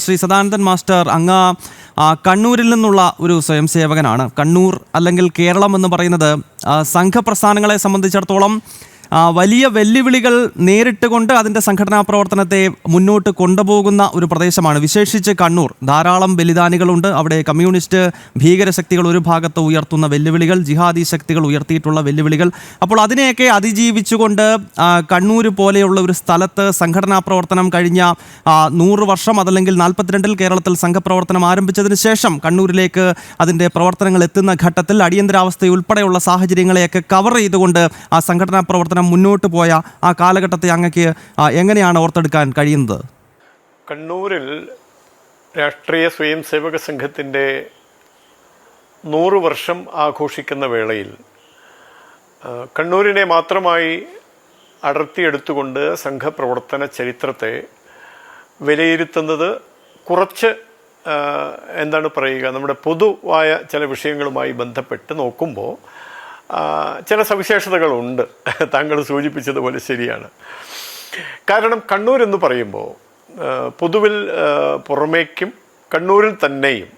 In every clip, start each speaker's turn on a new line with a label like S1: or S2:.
S1: Shri Sadanandan master, അങ്ങ് കണ്ണൂരിൽ നിന്നുള്ള ഒരു സ്വയം സേവകനാണ്. കണ്ണൂർ അല്ലെങ്കിൽ കേരളം എന്ന് പറയുന്നത് സംഘപ്രസ്ഥാനങ്ങളെ സംബന്ധിച്ചിടത്തോളം വലിയ വെല്ലുവിളികൾ നേരിട്ടുകൊണ്ട് അതിൻ്റെ സംഘടനാ പ്രവർത്തനത്തെ മുന്നോട്ട് കൊണ്ടുപോകുന്ന ഒരു പ്രദേശമാണ്. വിശേഷിച്ച് കണ്ണൂർ ധാരാളം ബലിദാനികളുണ്ട്. അവിടെ കമ്മ്യൂണിസ്റ്റ് ഭീകരശക്തികൾ ഒരു ഭാഗത്ത് ഉയർത്തുന്ന വെല്ലുവിളികൾ, ജിഹാദി ശക്തികൾ ഉയർത്തിയിട്ടുള്ള വെല്ലുവിളികൾ. അപ്പോൾ അതിനെയൊക്കെ അതിജീവിച്ചുകൊണ്ട് കണ്ണൂർ പോലെയുള്ള ഒരു സ്ഥലത്ത് സംഘടനാ പ്രവർത്തനം കഴിഞ്ഞ 100 വർഷം അതല്ലെങ്കിൽ 42-ൽ കേരളത്തിൽ സംഘപ്രവർത്തനം ആരംഭിച്ചതിന് ശേഷം കണ്ണൂരിലേക്ക് അതിൻ്റെ പ്രവർത്തനങ്ങൾ എത്തുന്ന ഘട്ടത്തിൽ അടിയന്തരാവസ്ഥയുൾപ്പെടെയുള്ള സാഹചര്യങ്ങളെയൊക്കെ കവർ ചെയ്തുകൊണ്ട് ആ സംഘടനാ പ്രവർത്തനം മുന്നോട്ട് പോയ ആ കാലഘട്ടത്തെ അങ്ങക്ക് എങ്ങനെയാണ് ഓർത്തെടുക്കാൻ കഴിയുന്നത്?
S2: കണ്ണൂരിൽ രാഷ്ട്രീയ സ്വയം സേവക സംഘത്തിൻ്റെ 100 വർഷം ആഘോഷിക്കുന്ന വേളയിൽ കണ്ണൂരിനെ മാത്രമായി അടർത്തിയെടുത്തുകൊണ്ട് സംഘപ്രവർത്തന ചരിത്രത്തെ വിലയിരുത്തുന്നത് കുറച്ച് എന്താണ് പറയുക, നമ്മുടെ പൊതുവായ ചില വിഷയങ്ങളുമായി ബന്ധപ്പെട്ട് നോക്കുമ്പോൾ ചില സവിശേഷതകളുണ്ട്. താങ്കൾ സൂചിപ്പിച്ചതുപോലെ ശരിയാണ്. കാരണം കണ്ണൂർ എന്ന് പറയുമ്പോൾ പൊതുവിൽ പുറമേക്കും കണ്ണൂരിൽ തന്നെയും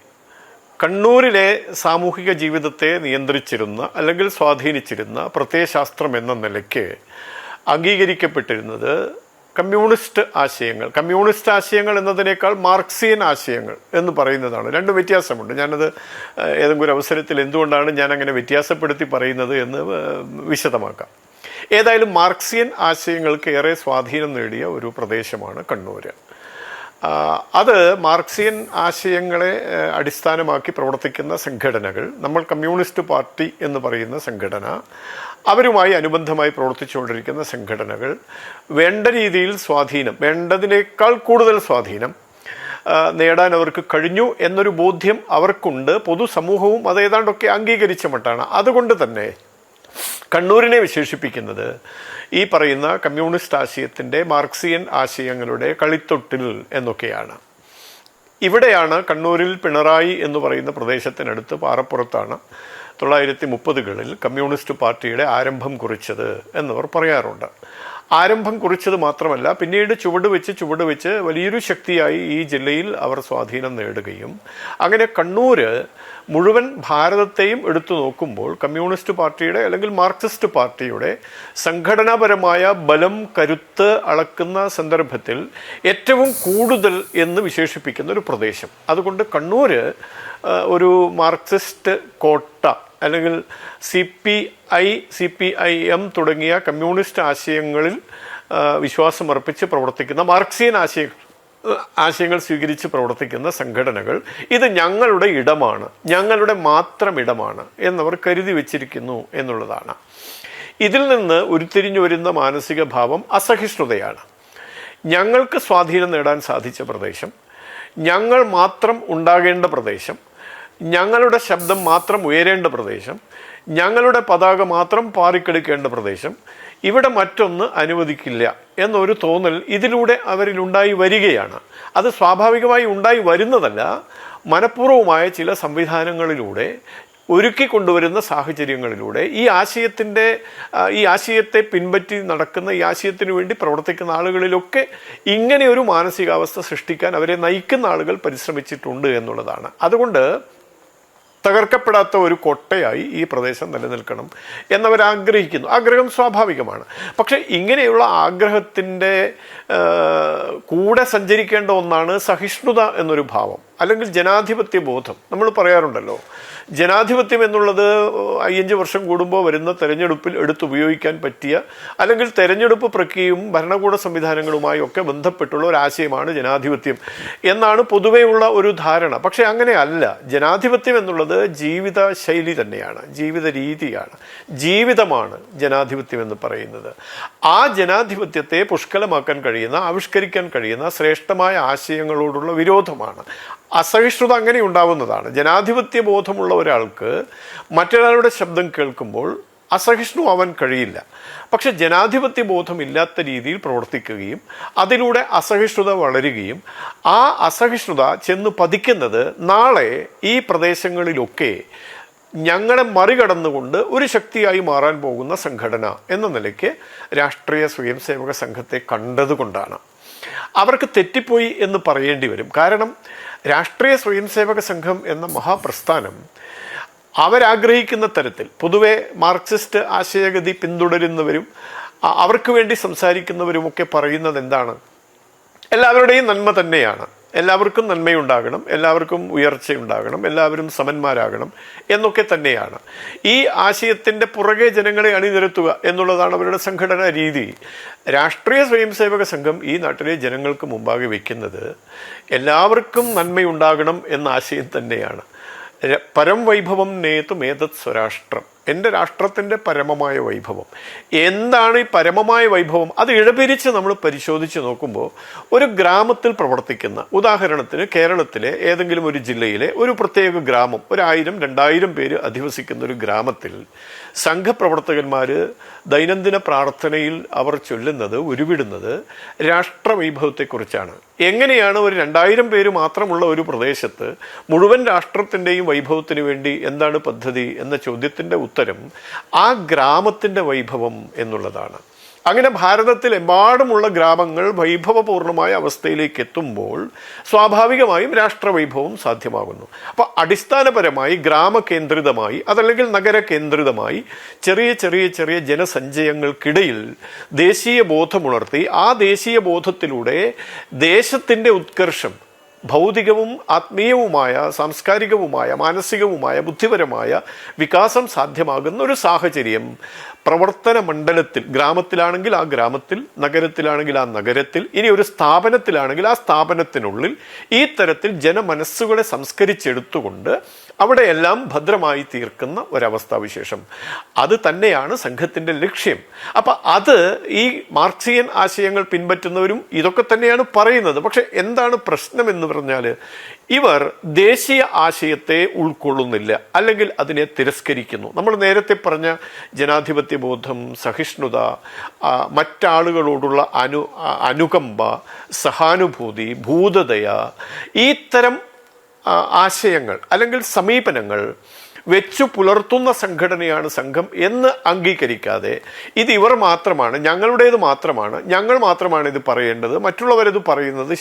S2: കണ്ണൂരിലെ സാമൂഹിക ജീവിതത്തെ നിയന്ത്രിച്ചിരുന്ന അല്ലെങ്കിൽ സ്വാധീനിച്ചിരുന്ന പ്രത്യയശാസ്ത്രം എന്ന നിലയ്ക്ക് അംഗീകരിക്കപ്പെട്ടിരുന്നത് കമ്മ്യൂണിസ്റ്റ് ആശയങ്ങൾ എന്നതിനേക്കാൾ മാർക്സിയൻ ആശയങ്ങൾ എന്ന് പറയുന്നതാണ്. രണ്ട് വ്യത്യാസമുണ്ട്. ഞാനത് ഏതെങ്കിലും ഒരു അവസരത്തിൽ എന്തുകൊണ്ടാണ് ഞാൻ അങ്ങനെ വ്യത്യാസപ്പെടുത്തി പറയുന്നത് എന്ന് വിശദമാക്കാം. ഏതായാലും മാർക്സിയൻ ആശയങ്ങൾക്ക് ഏറെ സ്വാധീനം നേടിയ ഒരു പ്രദേശമാണ് കണ്ണൂർ. അത് മാർക്സിയൻ ആശയങ്ങളെ അടിസ്ഥാനമാക്കി പ്രവർത്തിക്കുന്ന സംഘടനകൾ, നമ്മൾ കമ്മ്യൂണിസ്റ്റ് പാർട്ടി എന്ന് പറയുന്ന സംഘടന, അവരുമായി അനുബന്ധമായി പ്രവർത്തിച്ചുകൊണ്ടിരിക്കുന്ന സംഘടനകൾ വേണ്ട രീതിയിൽ സ്വാധീനം, വേണ്ടതിനേക്കാൾ കൂടുതൽ സ്വാധീനം നേടാൻ അവർക്ക് കഴിഞ്ഞു എന്നൊരു ബോധ്യം അവർക്കുണ്ട്. പൊതുസമൂഹവും അത് ഏതാണ്ടൊക്കെ അംഗീകരിച്ച മട്ടാണ്. അതുകൊണ്ട് തന്നെ കണ്ണൂരിനെ വിശേഷിപ്പിക്കുന്നത് ഈ പറയുന്ന കമ്മ്യൂണിസ്റ്റ് ആശയത്തിൻ്റെ, മാർക്സിയൻ ആശയങ്ങളുടെ കളിത്തൊട്ടിൽ എന്നൊക്കെയാണ്. ഇവിടെയാണ് കണ്ണൂരിൽ പിണറായി എന്ന് പറയുന്ന പ്രദേശത്തിനടുത്ത് പാറപ്പുറത്താണ് 1930-കളിൽ കമ്മ്യൂണിസ്റ്റ് പാർട്ടിയുടെ ആരംഭം കുറിച്ചത് എന്നവർ പറയാറുണ്ട്. ആരംഭം കുറിച്ചത് മാത്രമല്ല, പിന്നീട് ചുവട് വെച്ച് വലിയൊരു ശക്തിയായി ഈ ജില്ലയിൽ അവർ സ്വാധീനം നേടുകയും അങ്ങനെ കണ്ണൂർ മുഴുവൻ ഭാരതത്തെയും എടുത്തു നോക്കുമ്പോൾ കമ്മ്യൂണിസ്റ്റ് പാർട്ടിയുടെ അല്ലെങ്കിൽ മാർക്സിസ്റ്റ് പാർട്ടിയുടെ സംഘടനാപരമായ ബലം, കരുത്ത് അളക്കുന്ന സന്ദർഭത്തിൽ ഏറ്റവും കൂടുതൽ എന്ന് വിശേഷിപ്പിക്കുന്ന ഒരു പ്രദേശം. അതുകൊണ്ട് കണ്ണൂർ ഒരു മാർക്സിസ്റ്റ് കോട്ട അല്ലെങ്കിൽ CPI തുടങ്ങിയ കമ്മ്യൂണിസ്റ്റ് ആശയങ്ങളിൽ വിശ്വാസമർപ്പിച്ച് പ്രവർത്തിക്കുന്ന, മാർക്സിയൻ ആശയങ്ങൾ സ്വീകരിച്ച് പ്രവർത്തിക്കുന്ന സംഘടനകൾ ഇത് ഞങ്ങളുടെ ഇടമാണ്, ഞങ്ങളുടെ മാത്രം ഇടമാണ് എന്നവർ കരുതി വച്ചിരിക്കുന്നു എന്നുള്ളതാണ്. ഇതിൽ നിന്ന് ഉരുത്തിരിഞ്ഞു വരുന്ന മാനസിക ഭാവം അസഹിഷ്ണുതയാണ്. ഞങ്ങൾക്ക് സ്വാധീനം നേടാൻ സാധിച്ച പ്രദേശം, ഞങ്ങൾ മാത്രം ഉണ്ടാകേണ്ട പ്രദേശം, ഞങ്ങളുടെ ശബ്ദം മാത്രം ഉയരേണ്ട പ്രദേശം, ഞങ്ങളുടെ പതാക മാത്രം പാറിക്കെടുക്കേണ്ട പ്രദേശം, ഇവിടെ മറ്റൊന്ന് അനുവദിക്കില്ല എന്നൊരു തോന്നൽ ഇതിലൂടെ അവരിലുണ്ടായി വരികയാണ്. അത് സ്വാഭാവികമായി ഉണ്ടായി വരുന്നതല്ല, മനഃപൂർവമായ ചില സംവിധാനങ്ങളിലൂടെ ഒരുക്കിക്കൊണ്ടുവരുന്ന സാഹചര്യങ്ങളിലൂടെ ഈ ആശയത്തെ പിൻപറ്റി നടക്കുന്ന, ഈ ആശയത്തിനു വേണ്ടി പ്രവർത്തിക്കുന്ന ആളുകളിലൊക്കെ ഇങ്ങനെ ഒരു മാനസികാവസ്ഥ സൃഷ്ടിക്കാൻ അവരെ നയിക്കുന്ന ആളുകൾ പരിശ്രമിച്ചിട്ടുണ്ട് എന്നുള്ളതാണ്. അതുകൊണ്ട് തകർക്കപ്പെടാത്ത ഒരു കോട്ടയായി ഈ പ്രദേശം നിലനിൽക്കണം എന്നവരാഗ്രഹിക്കുന്നു. ആഗ്രഹം സ്വാഭാവികമാണ്. പക്ഷേ ഇങ്ങനെയുള്ള ആഗ്രഹത്തിൻ്റെ കൂടെ സഞ്ചരിക്കേണ്ട ഒന്നാണ് സഹിഷ്ണുത എന്നൊരു ഭാവം അല്ലെങ്കിൽ ജനാധിപത്യ ബോധം. നമ്മൾ പറയാറുണ്ടല്ലോ, ജനാധിപത്യം എന്നുള്ളത് 5 വർഷം കൂടുമ്പോൾ വരുന്ന തെരഞ്ഞെടുപ്പിൽ എടുത്തുപയോഗിക്കാൻ പറ്റിയ അല്ലെങ്കിൽ തെരഞ്ഞെടുപ്പ് പ്രക്രിയയും ഭരണകൂട സംവിധാനങ്ങളുമായി ഒക്കെ ബന്ധപ്പെട്ടുള്ള ഒരു ആശയമാണ് ജനാധിപത്യം എന്നാണ് പൊതുവെയുള്ള ഒരു ധാരണ. പക്ഷേ അങ്ങനെയല്ല. ജനാധിപത്യം എന്നുള്ളത് ജീവിത ശൈലി തന്നെയാണ്, ജീവിത രീതിയാണ്, ജീവിതമാണ് ജനാധിപത്യം എന്ന് പറയുന്നത്. ആ ജനാധിപത്യത്തെ പുഷ്കലമാക്കാൻ കഴിയുന്ന, ആവിഷ്കരിക്കാൻ കഴിയുന്ന ശ്രേഷ്ഠമായ ആശയങ്ങളോടുള്ള വിരോധമാണ്. അസഹിഷ്ണുത അങ്ങനെ ഉണ്ടാവുന്നതാണ്. ജനാധിപത്യ ബോധമുള്ള ഒരാൾക്ക് മറ്റൊരാളുടെ ശബ്ദം കേൾക്കുമ്പോൾ അസഹിഷ്ണുവാൻ കഴിയില്ല. പക്ഷെ ജനാധിപത്യ ബോധമില്ലാത്ത രീതിയിൽ പ്രവർത്തിക്കുകയും അതിലൂടെ അസഹിഷ്ണുത വളരുകയും ആ അസഹിഷ്ണുത ചെന്ന് പതിക്കുന്നത് നാളെ ഈ പ്രദേശങ്ങളിലൊക്കെ ഞങ്ങളെ മറികടന്നുകൊണ്ട് ഒരു ശക്തിയായി മാറാൻ പോകുന്ന സംഘടന എന്ന നിലയ്ക്ക് രാഷ്ട്രീയ സ്വയം സേവക സംഘത്തെ കണ്ടതുകൊണ്ടാണ്. അവർക്ക് തെറ്റിപ്പോയി എന്ന് പറയേണ്ടി വരും. കാരണം രാഷ്ട്രീയ സ്വയംസേവക സംഘം എന്ന മഹാപ്രസ്ഥാനം അവരാഗ്രഹിക്കുന്ന തരത്തിൽ പൊതുവെ മാർക്സിസ്റ്റ് ആശയഗതി പിന്തുടരുന്നവരും അവർക്ക് വേണ്ടി സംസാരിക്കുന്നവരുമൊക്കെ പറയുന്നത് എന്താണ്? എല്ലാവരുടെയും നന്മ തന്നെയാണ്, എല്ലാവർക്കും നന്മയുണ്ടാകണം, എല്ലാവർക്കും ഉയർച്ചയുണ്ടാകണം, എല്ലാവരും സമന്മാരാകണം എന്നൊക്കെ തന്നെയാണ്. ഈ ആശയത്തിൻ്റെ പുറകെ ജനങ്ങളെ അണിനിരത്തുക എന്നുള്ളതാണ് അവരുടെ സംഘടനാ രീതി. രാഷ്ട്രീയ സ്വയംസേവക സംഘം ഈ നാട്ടിലെ ജനങ്ങൾക്ക് മുമ്പാകെ വയ്ക്കുന്നത് എല്ലാവർക്കും നന്മയുണ്ടാകണം എന്ന ആശയം തന്നെയാണ്. പരം വൈഭവം നേതും ഏതത് സ്വരാഷ്ട്രം, എൻ്റെ രാഷ്ട്രത്തിൻ്റെ പരമമായ വൈഭവം. എന്താണ് ഈ പരമമായ വൈഭവം? അത് ഇഴപിരിച്ച് നമ്മൾ പരിശോധിച്ച് നോക്കുമ്പോൾ ഒരു ഗ്രാമത്തിൽ പ്രവർത്തിക്കുന്ന, ഉദാഹരണത്തിന് കേരളത്തിലെ ഏതെങ്കിലും ഒരു ജില്ലയിലെ ഒരു പ്രത്യേക ഗ്രാമം, 1000-2000 പേര് അധിവസിക്കുന്ന ഒരു ഗ്രാമത്തിൽ സംഘപ്രവർത്തകന്മാർ ദൈനംദിന പ്രാർത്ഥനയിൽ അവർ ചൊല്ലുന്നത്, ഉരുവിടുന്നത് രാഷ്ട്രവൈഭവത്തെക്കുറിച്ചാണ്. എങ്ങനെയാണ് ഒരു 2000 പേര് മാത്രമുള്ള ഒരു പ്രദേശത്ത് മുഴുവൻ രാഷ്ട്രത്തിൻ്റെയും വൈഭവത്തിന് വേണ്ടി എന്താണ് പദ്ധതി എന്ന ചോദ്യത്തിൻ്റെ ഉത്തരം ആ ഗ്രാമത്തിൻ്റെ വൈഭവം എന്നുള്ളതാണ്. അങ്ങനെ ഭാരതത്തിലെമ്പാടുമുള്ള ഗ്രാമങ്ങൾ വൈഭവപൂർണമായ അവസ്ഥയിലേക്ക് എത്തുമ്പോൾ സ്വാഭാവികമായും രാഷ്ട്രവൈഭവം സാധ്യമാകുന്നു. അപ്പോൾ അടിസ്ഥാനപരമായി ഗ്രാമകേന്ദ്രിതമായി അതല്ലെങ്കിൽ നഗര കേന്ദ്രിതമായി ചെറിയ ചെറിയ ചെറിയ ജനസഞ്ചയങ്ങൾക്കിടയിൽ ദേശീയ ബോധമുണർത്തി ആ ദേശീയ ബോധത്തിലൂടെ ദേശത്തിൻ്റെ ഉത്കർഷം, ഭൗതികവും ആത്മീയവുമായ സാംസ്കാരികവുമായ മാനസികവുമായ ബുദ്ധിപരമായ വികാസം സാധ്യമാകുന്ന ഒരു സാഹചര്യം പ്രവർത്തന മണ്ഡലത്തിൽ, ഗ്രാമത്തിലാണെങ്കിൽ ആ ഗ്രാമത്തിൽ, നഗരത്തിലാണെങ്കിൽ ആ നഗരത്തിൽ, ഇനി ഒരു സ്ഥാപനത്തിലാണെങ്കിൽ ആ സ്ഥാപനത്തിനുള്ളിൽ ഈ തരത്തിൽ ജനമനസ്സുകളെ സംസ്കരിച്ചെടുത്തുകൊണ്ട് അവിടെയെല്ലാം ഭദ്രമായി തീർക്കുന്ന ഒരവസ്ഥാവിശേഷം, അത് തന്നെയാണ് സംഘത്തിൻ്റെ ലക്ഷ്യം. അപ്പം അത് ഈ മാർക്സിയൻ ആശയങ്ങൾ പിൻപറ്റുന്നവരും ഇതൊക്കെ തന്നെയാണ് പറയുന്നത്. പക്ഷെ എന്താണ് പ്രശ്നം എന്ന് പറഞ്ഞാൽ ഇവർ ദേശീയ ആശയത്തെ ഉൾക്കൊള്ളുന്നില്ല, അല്ലെങ്കിൽ അതിനെ തിരസ്കരിക്കുന്നു. നമ്മൾ നേരത്തെ പറഞ്ഞ ജനാധിപത്യ ബോധം, സഹിഷ്ണുത, മറ്റാളുകളോടുള്ള അനുകമ്പ, സഹാനുഭൂതി, ഭൂതദയ, ഇത്തരം ആശയങ്ങൾ അല്ലെങ്കിൽ സമീപനങ്ങൾ വെച്ചു പുലർത്തുന്ന സംഘടനയാണ് സംഘം എന്ന് അംഗീകരിക്കാതെ ഇത് ഇവർ മാത്രമാണ്, ഞങ്ങളുടേത് മാത്രമാണ്, ഞങ്ങൾ മാത്രമാണ് ഇത് പറയേണ്ടത്, മറ്റുള്ളവരത് പറയുന്നത്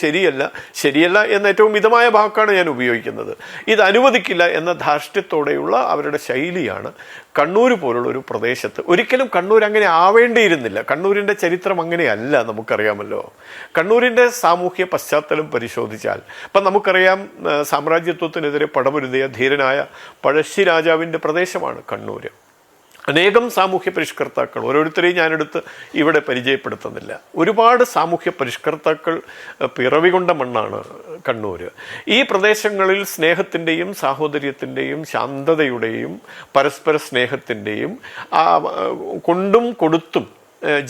S2: ശരിയല്ല എന്ന ഏറ്റവും മിതമായ വാക്കാണ് ഞാൻ ഉപയോഗിക്കുന്നത്, ഇത് അനുവദിക്കില്ല എന്ന ധാർഷ്ട്യത്തോടെയുള്ള അവരുടെ ശൈലിയാണ് കണ്ണൂർ പോലുള്ള ഒരു പ്രദേശത്ത്. ഒരിക്കലും കണ്ണൂർ അങ്ങനെ ആവേണ്ടിയിരുന്നില്ല. കണ്ണൂരിൻ്റെ ചരിത്രം അങ്ങനെയല്ല, നമുക്കറിയാമല്ലോ. കണ്ണൂരിൻ്റെ സാമൂഹ്യ പശ്ചാത്തലം പരിശോധിച്ചാൽ ഇപ്പം നമുക്കറിയാം, സാമ്രാജ്യത്വത്തിനെതിരെ പടപൊരുതിയ ധീരനായ പഴശ്ശി രാജാവിൻ്റെ പ്രദേശമാണ് കണ്ണൂർ. അനേകം സാമൂഹ്യ പരിഷ്കർത്താക്കൾ, ഓരോരുത്തരെയും ഞാനെടുത്ത് ഇവിടെ പരിചയപ്പെടുത്തുന്നില്ല, ഒരുപാട് സാമൂഹ്യ പരിഷ്കർത്താക്കൾ പിറവികൊണ്ട മണ്ണാണ് കണ്ണൂർ. ഈ പ്രദേശങ്ങളിൽ സ്നേഹത്തിൻ്റെയും സാഹോദര്യത്തിൻ്റെയും ശാന്തതയുടെയും പരസ്പര സ്നേഹത്തിൻ്റെയും കൊണ്ടും കൊടുത്തും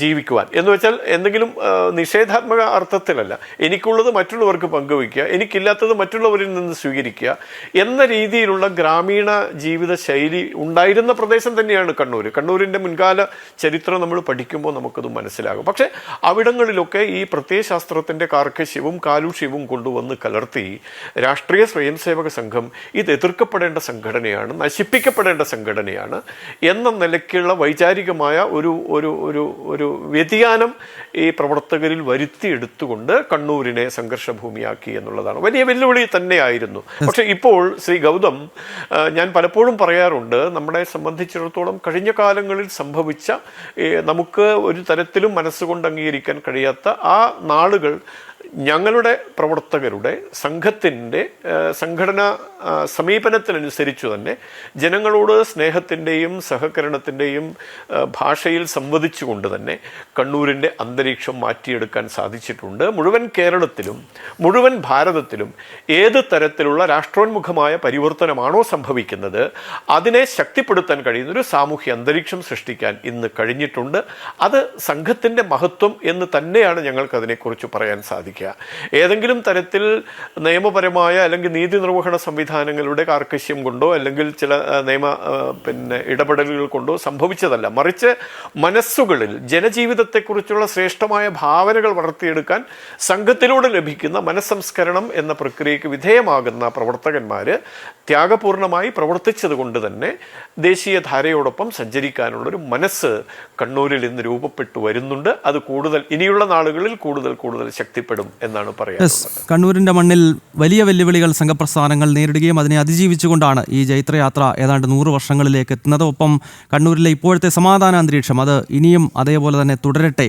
S2: ജീവിക്കുവാൻ എന്ന് വെച്ചാൽ എന്തെങ്കിലും നിഷേധാത്മക അർത്ഥത്തിലല്ല, എനിക്കുള്ളത് മറ്റുള്ളവർക്ക് പങ്കുവയ്ക്കുക, എനിക്കില്ലാത്തത് മറ്റുള്ളവരിൽ നിന്ന് സ്വീകരിക്കുക എന്ന രീതിയിലുള്ള ഗ്രാമീണ ജീവിത ശൈലി ഉണ്ടായിരുന്ന പ്രദേശം തന്നെയാണ് കണ്ണൂർ. കണ്ണൂരിൻ്റെ മുൻകാല ചരിത്രം നമ്മൾ പഠിക്കുമ്പോൾ നമുക്കത് മനസ്സിലാകും. പക്ഷേ അവിടങ്ങളിലൊക്കെ ഈ പ്രത്യയശാസ്ത്രത്തിൻ്റെ കാർക്കശ്യവും കാലുഷ്യവും കൊണ്ടുവന്ന് കലർത്തി രാഷ്ട്രീയ സ്വയംസേവക സംഘം ഇത് എതിർക്കപ്പെടേണ്ട സംഘടനയാണ്, നശിപ്പിക്കപ്പെടേണ്ട സംഘടനയാണ് എന്ന നിലയ്ക്കുള്ള വൈചാരികമായ ഒരു വ്യതിയാനം ഈ പ്രവർത്തകരിൽ വരുത്തിയെടുത്തുകൊണ്ട് കണ്ണൂരിനെ സംഘർഷഭൂമിയാക്കി എന്നുള്ളതാണ് വലിയ വെല്ലുവിളി തന്നെയായിരുന്നു. പക്ഷെ ഇപ്പോൾ ശ്രീ ഗൗതം, ഞാൻ പലപ്പോഴും പറയാറുണ്ട്, നമ്മളെ സംബന്ധിച്ചിടത്തോളം കഴിഞ്ഞ കാലങ്ങളിൽ സംഭവിച്ച നമുക്ക് ഒരു തരത്തിലും മനസ്സുകൊണ്ട് അംഗീകരിക്കാൻ കഴിയാത്ത ആ നാളുകൾ ഞങ്ങളുടെ പ്രവർത്തകരുടെ സംഘത്തിൻ്റെ സംഘടനാ സമീപനത്തിനനുസരിച്ചു തന്നെ ജനങ്ങളോട് സ്നേഹത്തിൻ്റെയും സഹകരണത്തിൻ്റെയും ഭാഷയിൽ സംവദിച്ചുകൊണ്ട് തന്നെ കണ്ണൂരിൻ്റെ അന്തരീക്ഷം മാറ്റിയെടുക്കാൻ സാധിച്ചിട്ടുണ്ട്. മുഴുവൻ കേരളത്തിലും മുഴുവൻ ഭാരതത്തിലും ഏത് തരത്തിലുള്ള രാഷ്ട്രോന്മുഖമായ പരിവർത്തനമാണോ സംഭവിക്കുന്നത് അതിനെ ശക്തിപ്പെടുത്താൻ കഴിയുന്ന ഒരു സാമൂഹ്യ അന്തരീക്ഷം സൃഷ്ടിക്കാൻ ഇന്ന് കഴിഞ്ഞിട്ടുണ്ട്. അത് സംഘത്തിൻ്റെ മഹത്വം എന്ന് തന്നെയാണ് ഞങ്ങൾക്കതിനെക്കുറിച്ച് പറയാൻ സാധിക്കുക. ഏതെങ്കിലും തരത്തിൽ നിയമപരമായ അല്ലെങ്കിൽ നീതി നിർവഹണ സംവിധാനങ്ങളുടെ കാർക്കശ്യം കൊണ്ടോ അല്ലെങ്കിൽ ചില ഇടപെടലുകൾ കൊണ്ടോ സംഭവിച്ചതല്ല, മറിച്ച് മനസ്സുകളിൽ ജനജീവിതത്തെക്കുറിച്ചുള്ള ശ്രേഷ്ഠമായ ഭാവനകൾ വളർത്തിയെടുക്കാൻ സംഘത്തിലൂടെ ലഭിക്കുന്ന മനസ്സംസ്കരണം എന്ന പ്രക്രിയയ്ക്ക് വിധേയമാകുന്ന പ്രവർത്തകന്മാർ ത്യാഗപൂർണമായി പ്രവർത്തിച്ചത് കൊണ്ട് തന്നെ ദേശീയ ധാരയോടൊപ്പം സഞ്ചരിക്കാനുള്ളൊരു മനസ്സ് കണ്ണൂരിൽ ഇന്ന് രൂപപ്പെട്ടു വരുന്നുണ്ട്. അത് കൂടുതൽ ഇനിയുള്ള നാളുകളിൽ കൂടുതൽ ശക്തിപ്പെടും. നേരിടപ്പെടും എന്നാണ് പറയാനുള്ളത്.
S1: കണ്ണൂരിൻ്റെ മണ്ണിൽ വലിയ വെല്ലുവിളികൾ സംഘപ്രസ്ഥാനങ്ങൾ നേരിടുകയും അതിനെ അതിജീവിച്ചുകൊണ്ടാണ് ഈ ജൈത്രയാത്ര ഏതാണ്ട് 100 വർഷങ്ങളിലേക്ക് എത്തുന്നത്. ഒപ്പം കണ്ണൂരിലെ ഇപ്പോഴത്തെ സമാധാന അന്തരീക്ഷം അത് ഇനിയും അതേപോലെ തന്നെ തുടരട്ടെ.